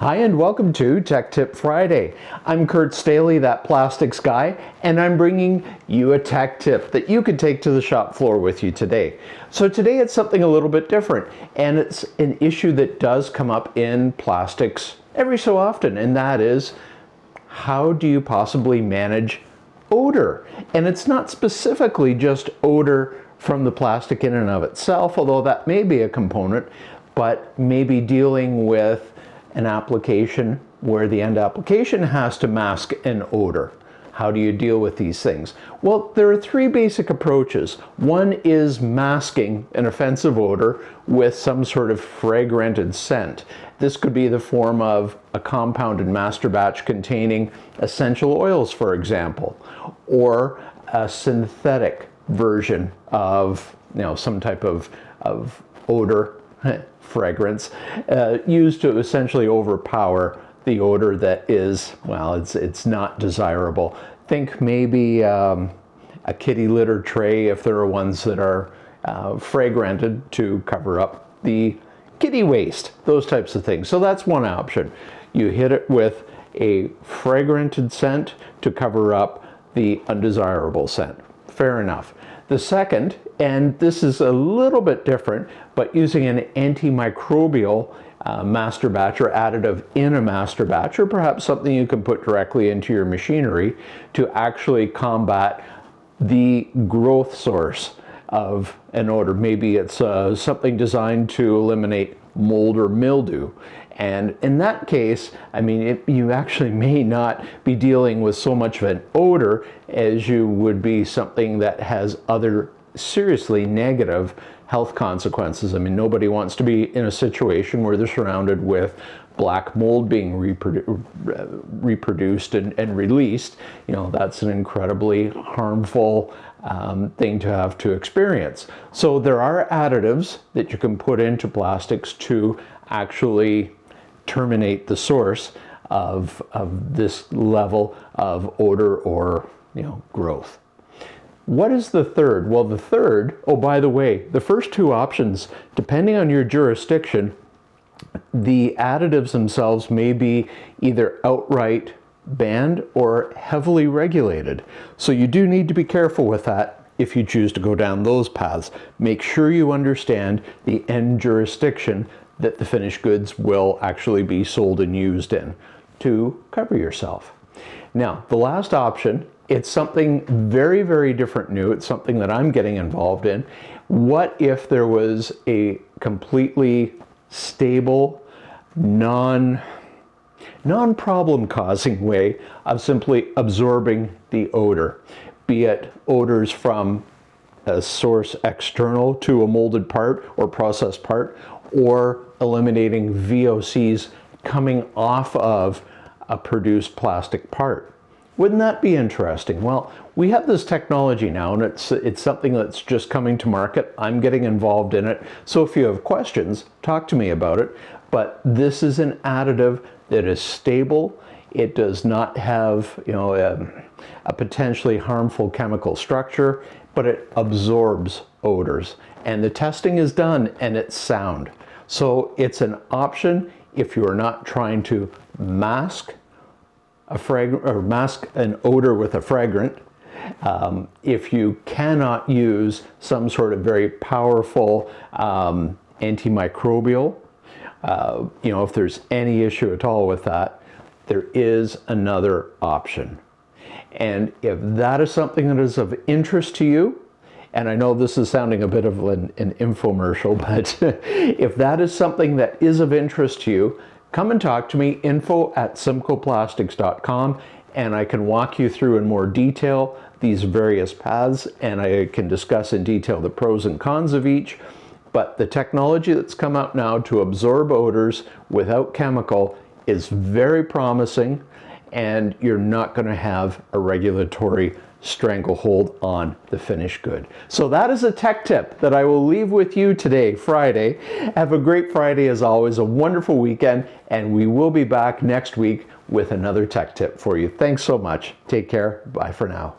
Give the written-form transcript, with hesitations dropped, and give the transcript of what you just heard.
Hi and welcome to Tech Tip Friday. I'm Kurt Stahle, that plastics guy, and I'm bringing you a tech tip that you could take to the shop floor with you today. So today it's something a little bit different, and it's an issue that does come up in plastics every so often, and that is, how do you possibly manage odor? And it's not specifically just odor from the plastic in and of itself, although that may be a component, but maybe dealing with an application where the end application has to mask an odor. How do you deal with these things? Well, there are three basic approaches. One is masking an offensive odor with some sort of fragranted scent. This could be the form of a compounded master batch containing essential oils, for example, or a synthetic version of some type of odor fragrance used to essentially overpower the odor that is, well, it's not desirable. Think maybe a kitty litter tray, if there are ones that are fragranted to cover up the kitty waste, those types of things. So that's one option. You hit it with a fragranted scent to cover up the undesirable scent. Fair enough. The second, and this is a little bit different, but using an antimicrobial master batch or additive in a master batch, or perhaps something you can put directly into your machinery to actually combat the growth source of an odor. Maybe it's something designed to eliminate mold or mildew. And in that case, I mean, you actually may not be dealing with so much of an odor as you would be something that has other seriously negative health consequences. I mean, nobody wants to be in a situation where they're surrounded with black mold being reproduced and released. That's an incredibly harmful thing to have to experience. So there are additives that you can put into plastics to actually terminate the source of this level of odor or growth. What is the third? Well, the third, oh, by the way, the first two options, depending on your jurisdiction, the additives themselves may be either outright banned or heavily regulated. So you do need to be careful with that if you choose to go down those paths. Make sure you understand the end jurisdiction that the finished goods will actually be sold and used in to cover yourself. Now, the last option, it's something very, very different new. It's something that I'm getting involved in. What if there was a completely stable, non-problem causing way of simply absorbing the odor, be it odors from a source external to a molded part or processed part, or eliminating VOCs coming off of a produced plastic part. Wouldn't that be interesting? Well, we have this technology now, and it's something that's just coming to market. I'm getting involved in it. So if you have questions, talk to me about it. But this is an additive that is stable. It does not have a potentially harmful chemical structure, but it absorbs odors. And the testing is done, and it's sound. So it's an option if you are not trying to mask an odor with a fragrant. If you cannot use some sort of very powerful antimicrobial, if there's any issue at all with that, there is another option. And if that is something that is of interest to you, and I know this is sounding a bit of an infomercial, but if that is something that is of interest to you, come and talk to me, info@simcoplastics.com, and I can walk you through in more detail these various paths, and I can discuss in detail the pros and cons of each. But the technology that's come out now to absorb odors without chemical is very promising, and you're not going to have a regulatory stranglehold on the finished good. So that is a tech tip that I will leave with you today, Friday. Have a great Friday as always, a wonderful weekend, and we will be back next week with another tech tip for you. Thanks so much. Take care. Bye for now.